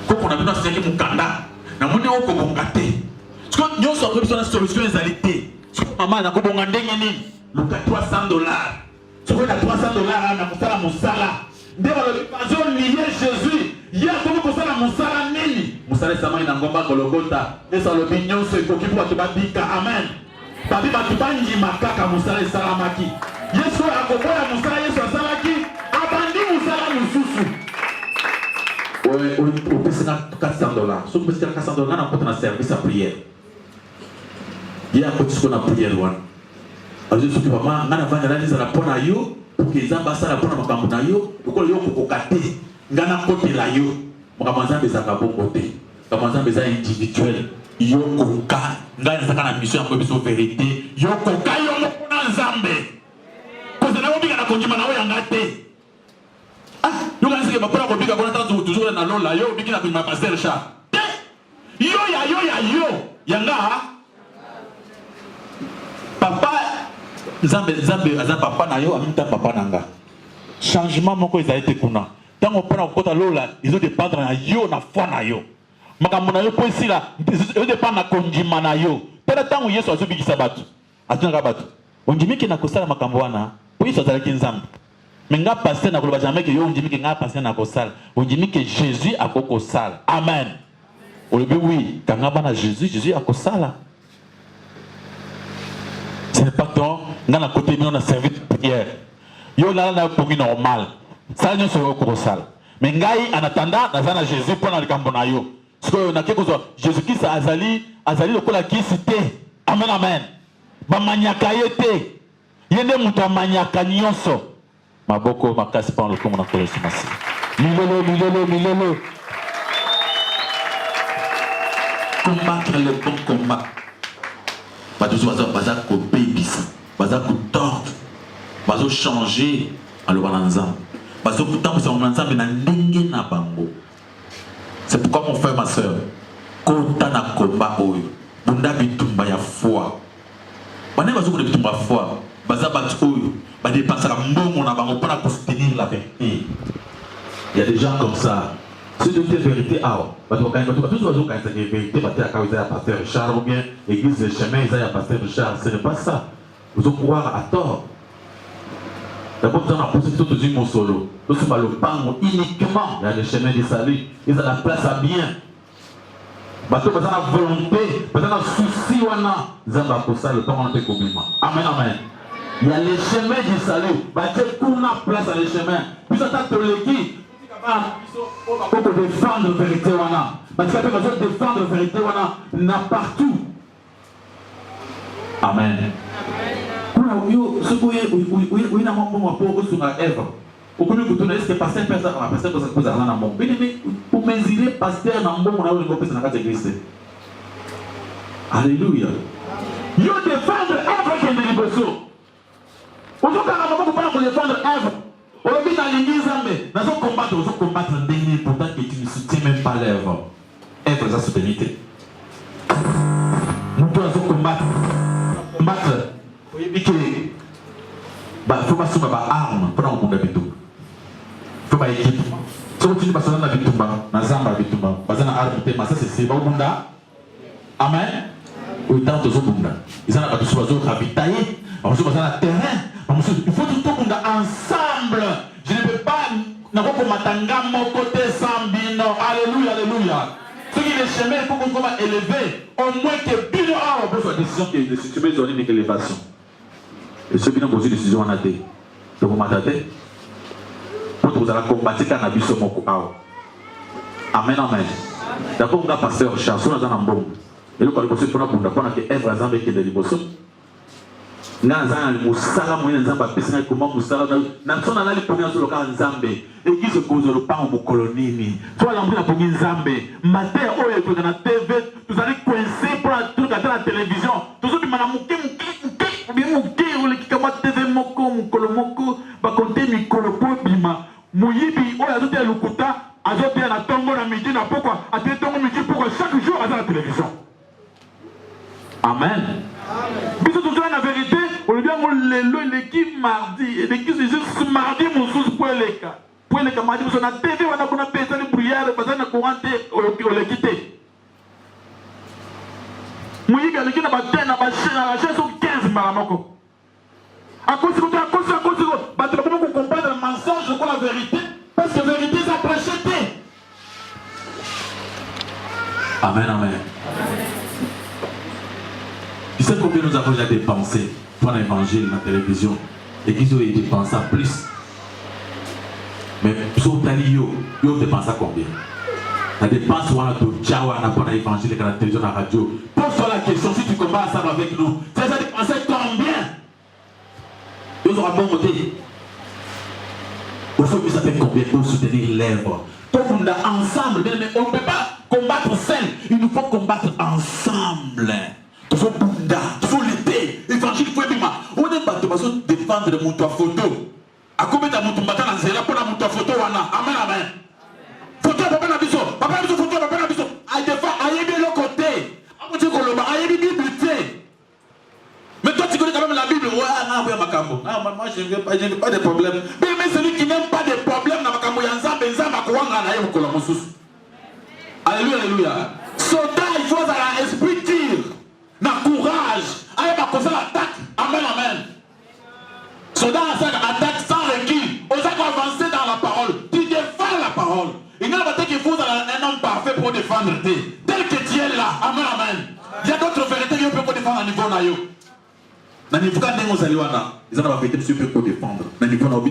S4: Quand on a besoin de ce qui est mon kanda. Na moni oko bongate. Parce que nous sommes besoin de solution égalité. Si maman n'a pas bon ndenge le $300. Si vous avez $300 na musala musala. Ndeba le passion lié Jésus. Ya comme pour ça la musala nini. Musala sama ina ngomba gologota. Esa le bignon se ko kipo atubandika. Amen. Babi batubangi makaka musala salamaki. Yesu akoboya musala Yesu asalaki. Abandi musala mususu. On peut se $400. Si vous pouvez $400, on peut un service à prière. Il y a un peu de prière. Alors, je suis maman, on a fait la pona yo, pour que ça passe la pour makambo na yo pour que yo kokate ngana côté la yo makambo nzambe za ka bon côté makambo nzambe za individuel yo koka ngana za kana mission ya biso vérité yo koka yo mona nzambe ko na obika na konjima na yo ngate ah yo kana sike bapora ko bika kona tanzu toujours na lola yo biki na konjima pasteur cha yo yanga papa nzambe aza papa na yo amita papa nanga changement moko eza été kuna tango pona kota lola ils ont dépendre na yo na foi na yo makambo na yo po esila ils dépendre na konjima na yo tala tango yesu azobikisa bato atunaka bato ondimiki na kosala makambo wana po yesu azalaki nzambe mais nga pasteur na koloba jamais que yo ondimiki nga pasteur na kosala ondimiki jésus akokosala amen olobi oui kanga bana jésus akosala. Ce n'est pas tant, dans la côté on a servi de prière. Yo là na pour normal. Ça nous sera au sale. Mais ngai en attendant dans un Jésus pour le cambona yo. Parce que na quelque chose Jésus Christ azali le kola qui cité. Amen amen. Ba maniaka yete. Yende muta maniaka nyonso. Maboko makasi pa le comme on a collé ce matin. Milolo. Combattre le bon combat. Bazo ko bébisa, bazo ko tordre, bazo changer en le bananzam. Bazo ko tambo sa bananzam na ndenge na bango. C'est pourquoi mon frère ma sœur, kota na combat oyo, bunda bitumba ya foi. Bane bazo ko bitumba foi, baza bat oyo, ba dépenser mbongo na bango pour soutenir la vérité. Il y a des gens comme ça. C'est de la vérité. Tous les vérité, pasteur Richard ou bien l'église des chemins, il y a pasteur Richard. Ce n'est pas ça. Vous allez croire à tort. D'abord, vous allez poser tout le solo. Tout ce le pango uniquement. Il y a les chemins du salut. Ils ont la place à bien. Parce que vous avez la volonté, vous avez la souci. Vous avez le temps de communiquer. Amen, amen. Il y a les chemins du salut. Vous avez la place à les chemins. Puis vous avez l'équipe. Pour défendre la vérité, parce qu'il y a besoin de défendre la vérité partout. Amen. Ce que vous avez au premier coup, est-ce que pasteur pour mesurer pasteur alléluia. Yo défendre œuvre qui est de l'Ibosso. Pour défendre œuvre. Aujourd'hui dans l'église, nous allons combattre ndenge pourtant que tu ne soutiens même pas l'œuvre. Œuvre ça soutenité. Nous devons combattre. Il faut pas soumettre ma arme pour nous combattre tout. Il faut pas équipe. Si on continue à passer dans la bitumba, dans zamba bitumba, passer dans arme tema ça c'est pas au bunda. Amen. Oui tant de bunda. Ils ont pas de choses à ravitailler. On se passe dans le terrain. Il faut tout le monde ensemble. Je ne peux pas matanga mon côté sans bino. Alléluia, alléluia. Ce qui est le chemin, il faut qu'on va élever. Au moins que bino a besoin de décision qui est de supprimer son unique élévation. Et ce bino pose une décision en athée. Donc vous m'attendez. Pour que vous allez combattre cannabis au moko. Amen, amen. D'abord, on a pasteur Chanson dans un bon. Et le collègue pour nous apprendre que Ève a avec des libosos. Nazana musala moyena nzamba pesa comment musala na tsona na liponya zo loka nzambe église kozo lo pa mo kolonini toi la mbina pongi nzambe matin oyo to na TV tu allez coincer pour la truc à la télévision tous autres mana muke ole kikama TV moko mukolo moko ba compter mikolo po bima moyibi oyo azote ya lukuta azote na tongo na midi na pokwa ate tongo midi pokwa chaque jour à la télévision. Amen. Bisous toujours la vérité. On lui dit l'équipe mardi et l'équipe c'est juste mardi mon sous pour les cas. Pour les cas mardi on a TV on a qu'on a payé les prières parce qu'on a courant on l'a quitté. Moi il y a l'équipe na ba na chaîne sur 15 maramoko. À cause de bah tu vas comment comprendre le mensonge pour la vérité parce que la vérité ça prêcher. Amen amen. Tu sais combien nous avons déjà dépensé pour l'évangile, la télévision, et qu'ils ont dépensé plus. Mais sur Talio, ils ont dépensé combien? La dépense, on a tout, on a pour l'évangile, la télévision, la radio. Pose-toi la question, si tu combats ensemble avec nous, ça a dépensé combien? Ils auront bon côté. faut que ça fait combien pour soutenir l'œuvre. Ensemble, mais on ne peut pas combattre seul. Il nous faut combattre ensemble. Il faut Bunda, il faut l'été. L'évangile, il faut aimer. On n'est pas de défendre mon photo. À combien de mon photo pour la mon photo? Amen, amen. Photo, papa n'a biso. Papa n'a biso, photo, papa n'a biso. Aïe, aïe, le côté. Aïe, Bible. Mais toi, tu connais quand même la Bible. Ouais, non, oui, Makambo. Moi, je n'ai pas de problème. Mais celui qui n'aime pas de problème, Makambo, alléluia, alléluia. Soldat, il faut un esprit tir. Na courage. Aïe, ma cause l'attaque. Amen, amen. Soldat, attaque sans recul. Osez avancer dans la parole. Tu défends la parole. Il n'y a pas qu'il faut un homme parfait pour défendre. Tel que tu es là. Amen, amen. Il y a d'autres vérités qui peuvent défendre à niveau naïo. Dans le niveau ils ont la vérité que pour défendre. Dans le niveau naïo,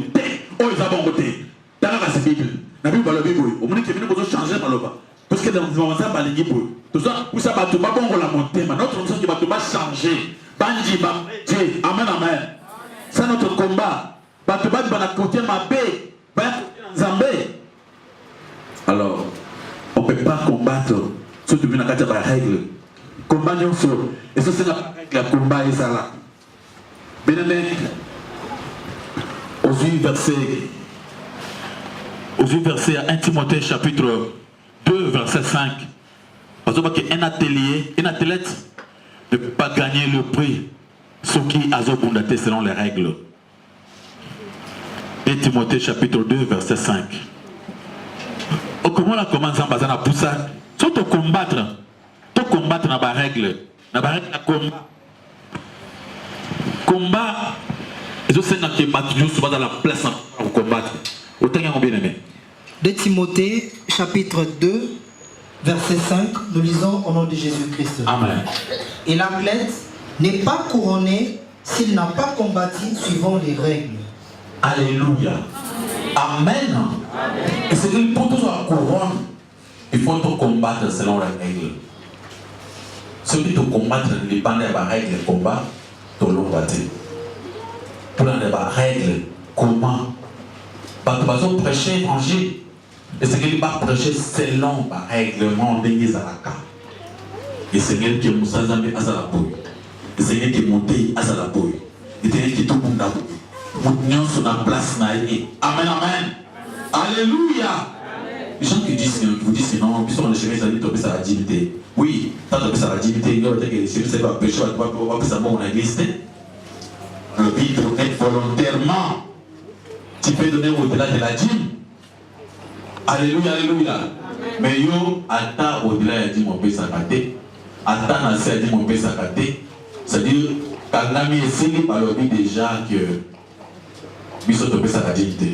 S4: oh, ils ont bon côté. Dans la Bible, la Bible, la Bible, au moment où ils ont changé Maloba. Parce que dans le moment où ils ont changé, tout ça, pour ça, tu vas bon la montée. Notre mission qui va changer. Bandi, Dieu, amen, amen. C'est notre combat. Tu vas côté ma paix, Zambé. Alors, on ne peut pas combattre ce qui vient à la règle. Combat non faux. Et ça, c'est la combat et ça là. Bien-aimé, aux 8 versets à 1 Timothée chapitre 2, verset 5. Parce qu'un atelier, un athlète ne peut pas gagner le prix ce qui a zobundaté selon les règles. 1 Timothée chapitre 2, verset 5. Comment on commence à bazana pour ça? Soit te combattre dans la règle. Dans la règle, combat. Et je sais que tu es dans la place pour combattre. Autant qu'on bien aimé.
S5: 2 Timothée chapitre 2, verset 5, nous lisons au nom de Jésus-Christ.
S4: Amen.
S5: Et l'athlète n'est pas couronné s'il n'a pas combattu suivant les règles.
S4: Alléluia. Amen. Et c'est que pour tout soit couronne, il faut te combattre selon les règles. Ceux qui te combattent dépendent des règles de combat, te l'ont battu. Pour les règles, comment? Parce que tu prêcher l'évangile. Et c'est qu'il va prêcher selon le règlement de Yézalaka. Et c'est qu'il qui est Moussa Zambé à Zalapouille. Et c'est qu'il qui est monté à Zalapouille. Et c'est qu'il qui est tout le monde. Nous sommes sur la place. Amen, amen. Alléluia. Les gens qui disent, vous disent non, puisqu'on a chemin, ils ont dit tomber sur la dignité. Oui, tant tomber sur la dignité, il y a des gens qui va pécher, on va pouvoir ça bon, on a existé. Le but pour être volontairement, tu peux donner au-delà de la dîme. Alléluia, alléluia. Mais yo, attends au-delà, il dit mon père s'accadé. Attends, dans ça, il dit mon père s'accadé. C'est-à-dire, quand on a mis ici, il parle déjà que ils sont tombés sur la dignité.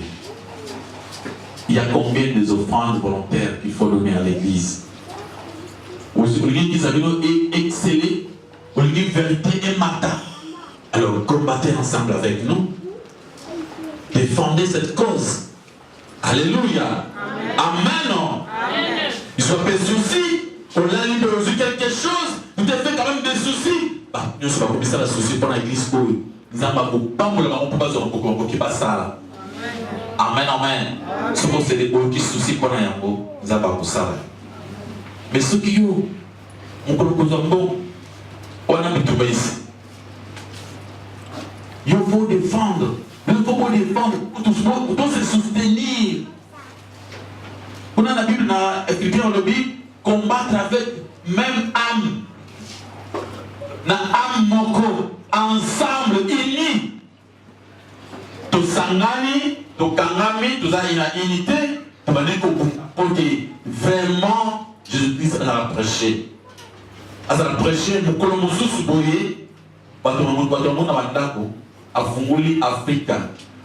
S4: Il y a combien des offrandes volontaires qu'il faut donner à l'église? Aujourd'hui, ils avaient excellé, au lieu de vérité et matin. Alors, combattez ensemble avec nous. Défendez cette cause. Alléluia. Amen. Amen. Il soit pas de soucis. On a eu quelque chose. Vous avez fait quand même des soucis. Nous ne sommes pas comme ça, la souci pour l'église. Nous n'avons pas pour ça. Amen, amen. Ce que c'est des gens qui soucient pour nous, nous n'avons pas ça. Mais ceux qui ont, on peut le bon, on a mis tout ici. Il faut défendre. Il faut défendre pour tous se soutenir. On a la Bible, on a expliqué dans la Bible, combattre avec même âme. Na âme moko, ensemble, unis. To sangani, to kangami, to za ina unité, to bane ko que vraiment Jésus-Christ a prêché. A prêché, nous colons sous boyer, parce que nous avons bandako, a funguli Africa,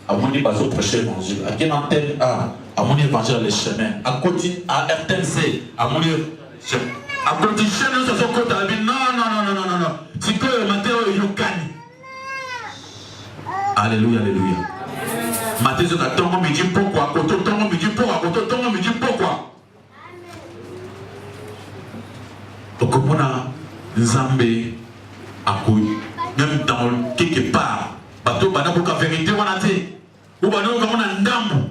S4: a mon baso prêcher l'évangile. À quel antenne à mon évangile les chemins, à côté à RTNC, à mon à côté chaîne sur son côté, non. C'est que Matthieu Yokani. Alléluia, alléluia. Matthieu Zokatongo me dit pourquoi, Kototongo me dit pourquoi, Kototongo me dit pourquoi. Donc, on a Nzambé à couille, même dans quelque part, bateau, la vérité, on a dit, ou on a un gambo.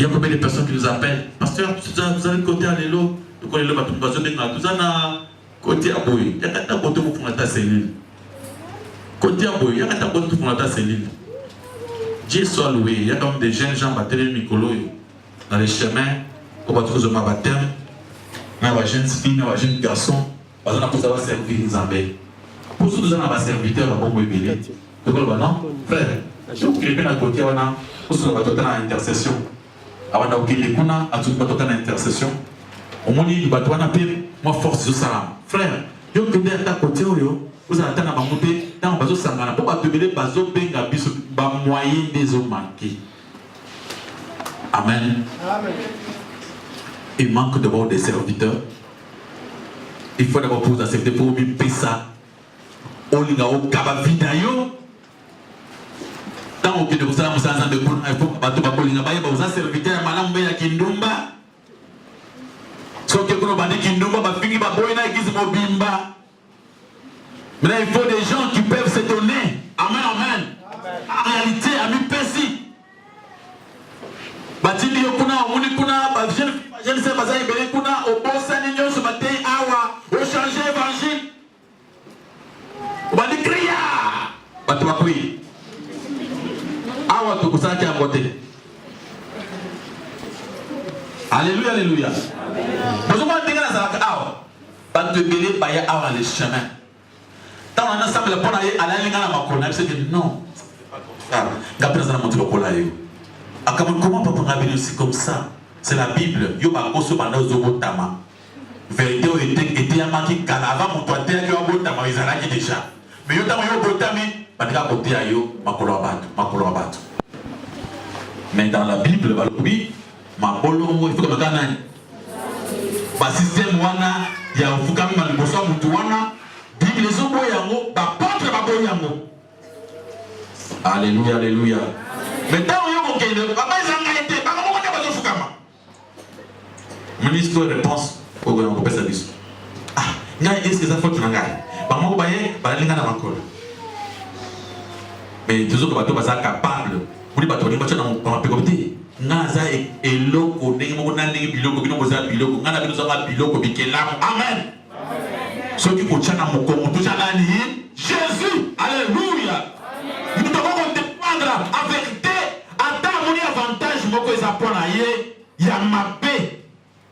S6: Il y a combien de personnes qui nous appellent? Pasteur, vous avez côté à l'élo. Vous connaissez le bateau, vous avez côté à Boy. Il y a qu'à côté pour ta cellule. Côté à Boy, il y a qu'à côté pour ta cellule. Dieu soit loué. Il y a comme des jeunes gens battus Mikolo dans les chemins. Pour battre de ma baptême. Il y a des jeunes filles, il y a des jeunes garçons. Parce qu'on a pour savoir servir les Zambés. Pour ceux qui ont un serviteur, on va vous aider. Donc, non, frère, je vous crée à côté, on a pour ceux qui ont une intercession. Avant d'avoir les kuna, à tout le monde une intercession. Au moins, il va avoir moi force de salam. Frère, je vous crée à côté, vous allez attendre à monter dans le bateau sangana. Pour pas devenir bateau benga biso, ba moyen des hommes manqués. Amen. Amen. Il manque d'abord des serviteurs. Il faut d'abord pour vous accepter pour vous payer ça. On y a au Kabavidayo. Tant au de vous avez un de pour un peu bateau bakolinga baye vous avez serviteur madame Beya Kindumba. Sauf que quand on dit Kindumba ba fini ba boyna église mobimba. Mais il faut des gens qui peuvent s'étonner. Amen, amen. En réalité, ami Pessi. Batindi yokuna omuni kuna ba je ne sais pas ça ibele kuna au bossa ninyo ce matin awa au changer évangile. Bandi kriya. Batu bakui. Awa to kusaki à côté. Alléluia, alléluia. Nous avons dit que ça awa. Batu bele baya awa les chemins. Tant on a ensemble pour aller à la ligne à la makona, c'est que non. Gabriel ça monte le polayo. Comment peut-on venir aussi comme ça? C'est la Bible. Yo ba koso ba no zobotama. Vérité était amaki kanava mon toi terre yo botama izalaki déjà. Mais yo tama yo botami bandika côté ayo makolo abatu. Mais dans la Bible ba lobi ma bolongo il faut que kana ba système wana ya ufukami ma liboso mutu wana Bible zobo yango ba porte ba boy yango. Alléluia, alléluia. Mais tant que ministre de réponse au gouvernement service. Ah, est-ce que ça faut que tu mais toujours que tu es capable, vous dites que tu es capable. Naza et loko, amen. Ceux qui Jésus, alléluia. Nous devons dépendre en vérité. Avantage moko eza pona ye ya mabe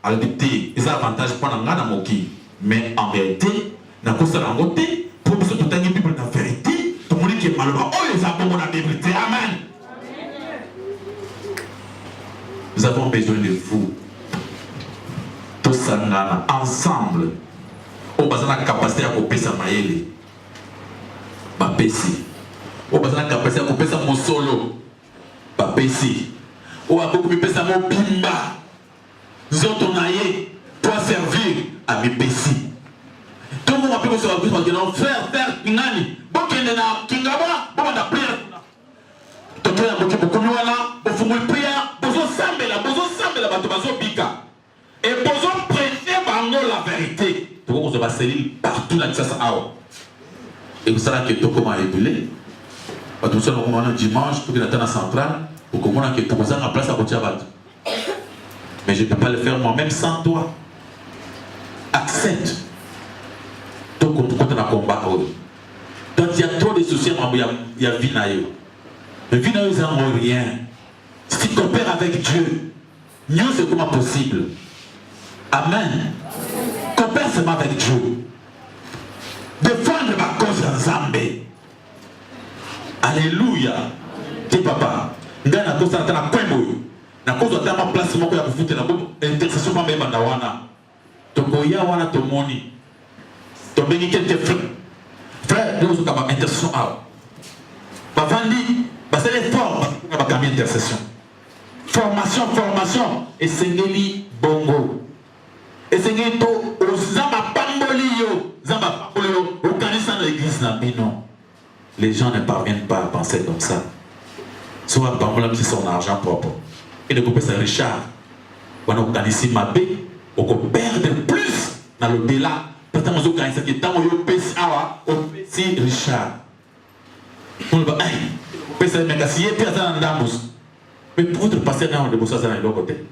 S6: alibité eza avantage pona ngana moki mais en réalité na kosa nango te pour biso totangi Bible na vérité tomoni ke maloba oyo eza bongo na Bible te. Amen. Nous avons besoin de vous tous sangana ensemble au bazana capacité à kopesa mayele bapesi au bazana capacité à kopesa mosolo bapesi ou à beaucoup de personnes bimba zotonaye pour servir à mes pessi. Tout le monde a pu se faire faire ngani bokende na kingaba bon da prière toto ya boki bokomi wana bofungoli prière bozo sambela bato bazo bika et bozo prêcher bango la vérité to ko zo ba cellule partout là ça awa et vous savez que to comment évoluer bato so no comment dimanche tout que la centrale pour comprendre que tu as la place à côté de mais je ne peux pas le faire moi-même sans toi. Accepte. Donc, quand on a combat, donc il y a trop de soucis, il y a vie. Mais vie n'a rien. Si tu coopères avec Dieu, mieux c'est comment possible. Amen. Coopère seulement avec Dieu. Défendre ma cause en Zambé. Alléluia. Dis papa. Nga na kosa na kwembo na kosa ta ma place moko ya kufuta na intercession pa mbeba ndawana to koya wana to moni to bengi quelques frère nous ka ba intercession a ba vandi ba c'est les formes ba ka intercession formation et sengeli bongo et sengeli to ozamba pamboli yo zamba pamboli yo au kanisa de l'église na non les gens ne parviennent pas à penser comme ça. Soit c'est son argent propre. Et de couper ça Richard. On a organisé ma paix. On peut perdre plus dans le delà. Peut-être qu'on a organisé qui est dans le PC. C'est Richard. On va dire, on peut se mettre à s'y être dans le dambous. Mais pour votre pasteur, on a démontré ça dans le côté.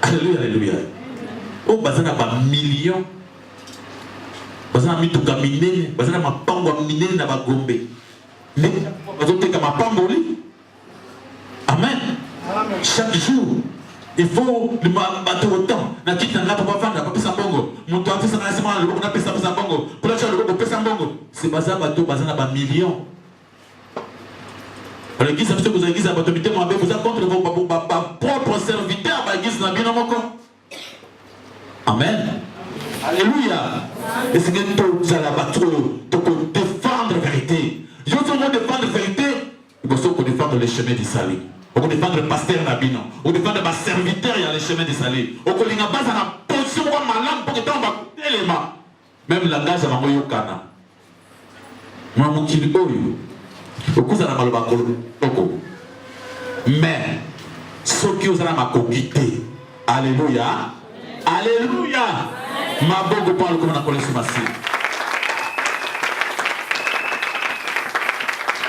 S6: Alléluia, alléluia. Oh, bazana ba millions. Bazana mi tuka minene, bazana ma pango minene na ba gombe. Ne bazote ka ma pango li. Amen. Chaque jour, il faut le battre autant. Na kita na papa vanda papa sambongo. Muto afisa na sema le na pesa sambongo. Pour la chale le pesa sambongo. C'est bazana bato bazana ba millions. L'église, vous avez l'église, vous avez contre vos propres serviteurs, l'église n'a bien encore. Amen. Alléluia. Et c'est que tout ça là-bas, pour défendre la vérité. Je veux défendre la vérité, il faut défendre les chemins du salut. On peut défendre le pasteur Nabino. On peut défendre ma serviteur, il y a les chemins du salut. On peut les base à la position de malade pour que tu aies l'élément. Même le langage à la moyokana. Moi, mon kili oyo. Mais ceux qui osent la quitter, alléluia, alléluia, ma bonne parle comme on a connu ce matin.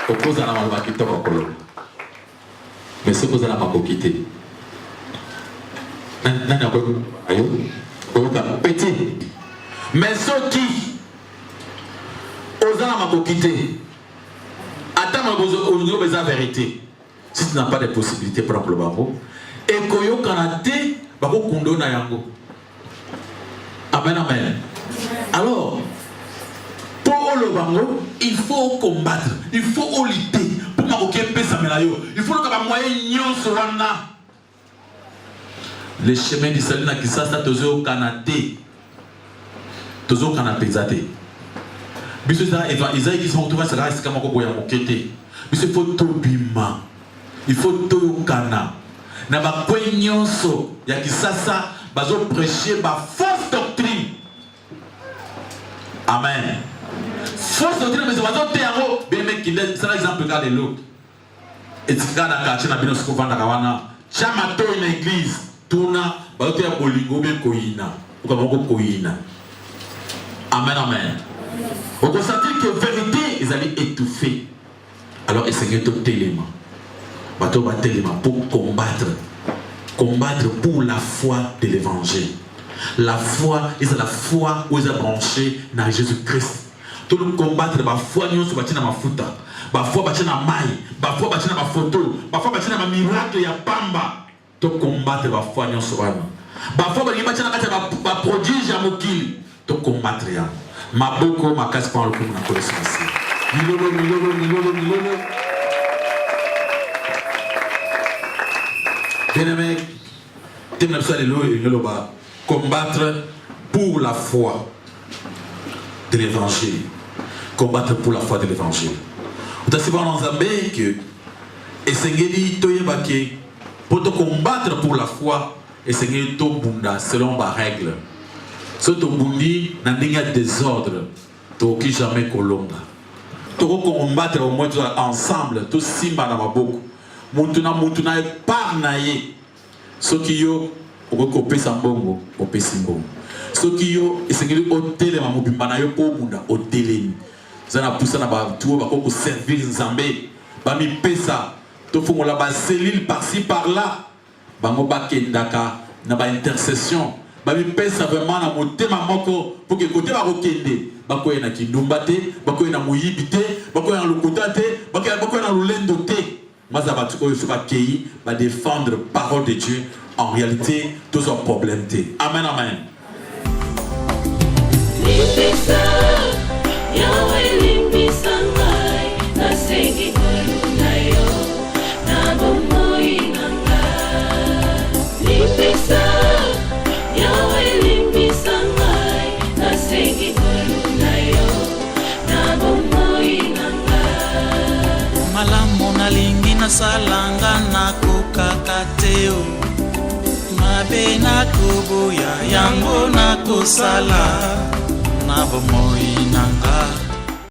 S6: Au cause de la quitter, mais ceux qui osent la quitter, petit, mais ceux qui osent la quitter. Attends, la vérité. Si tu n'as pas de possibilité pour le babo, et koyo kanate, babo kundo na yango. Amen, amen. Alors, pour le bango, il faut combattre, il faut lutter. Pour maroquer pesa melayo, il faut que moyen nyon soana. Les chemins du salut na kisasa tozo kanate, tozo kanapezate. Biso za Isaïe qui sont retrouvés ça reste comme ko boya mokete. Biso faut to bima. Il faut to kana. Na ba kwenyonso ya kisasa bazo prêcher ba fausse doctrine. Amen. Fausse doctrine mais bazo te yango bien mec qui laisse ça exemple regarde l'autre. Et tu regardes la quartier na bino sko vanda kawana. Chama to une église tuna bazo te ya bolingo bien koina. Ou comme ko koina. Amen, amen. On constate que la vérité, ils allaient étouffer. Alors, essayez tout élément. Pour combattre. Combattre pour la foi de l'évangile. La foi, c'est la foi où ils ont branché dans Jésus-Christ. Tout le combattre, la foi, nous sommes dans ma fouta. La foi, dans ma maille. La foi, dans ma photo. La foi, dans ma miracle, il y a pamba. Tout combattre, la foi, nous sommes là. La foi, dans ma prodige, à Mokili. Tout combattre, ma boko ma casse pas le coup na connaissance milolo bien-aimé t'aimes ça le ba combattre pour la foi de l'évangile, combattre pour la foi de l'évangile. On t'a souvent en Zambie que essayez de yebake pour te combattre pour la foi, essayez de bunda selon ma règle. Si tu bundi na ndinga désordre, tu n'as jamais colonga. Tu vas combattre au moins ensemble, tu simba na maboko. Mutuna par naye. Ceux qui yo okope sambongo, ope simbongo. Ceux qui yo esengeli hôtel ma mobimba na yo po munda hôtel. Zana poussa na ba tu ba ko servir nzambe. Ba mi pesa, to fongola ba cellule par-ci par-là. Bango ba kendaka na ba intercession. Babi pesa vraiment na motema moko pour que côté ba rokende bakoye na kindumba te bakoye na muyibi te bakoye na lokuta te bakoye na lulendo te maza batu oyo so bakei ba défendre parole de Dieu en réalité tous un problème te. Amen, amen.
S2: Limbisa yawe limbisa ngai nasengi koluna yo na bomoi na ngai. Limbisa
S1: malamu nalingi nasalanga nakokaka te o mabe nakoboya yango nakosala na bomoi nanga.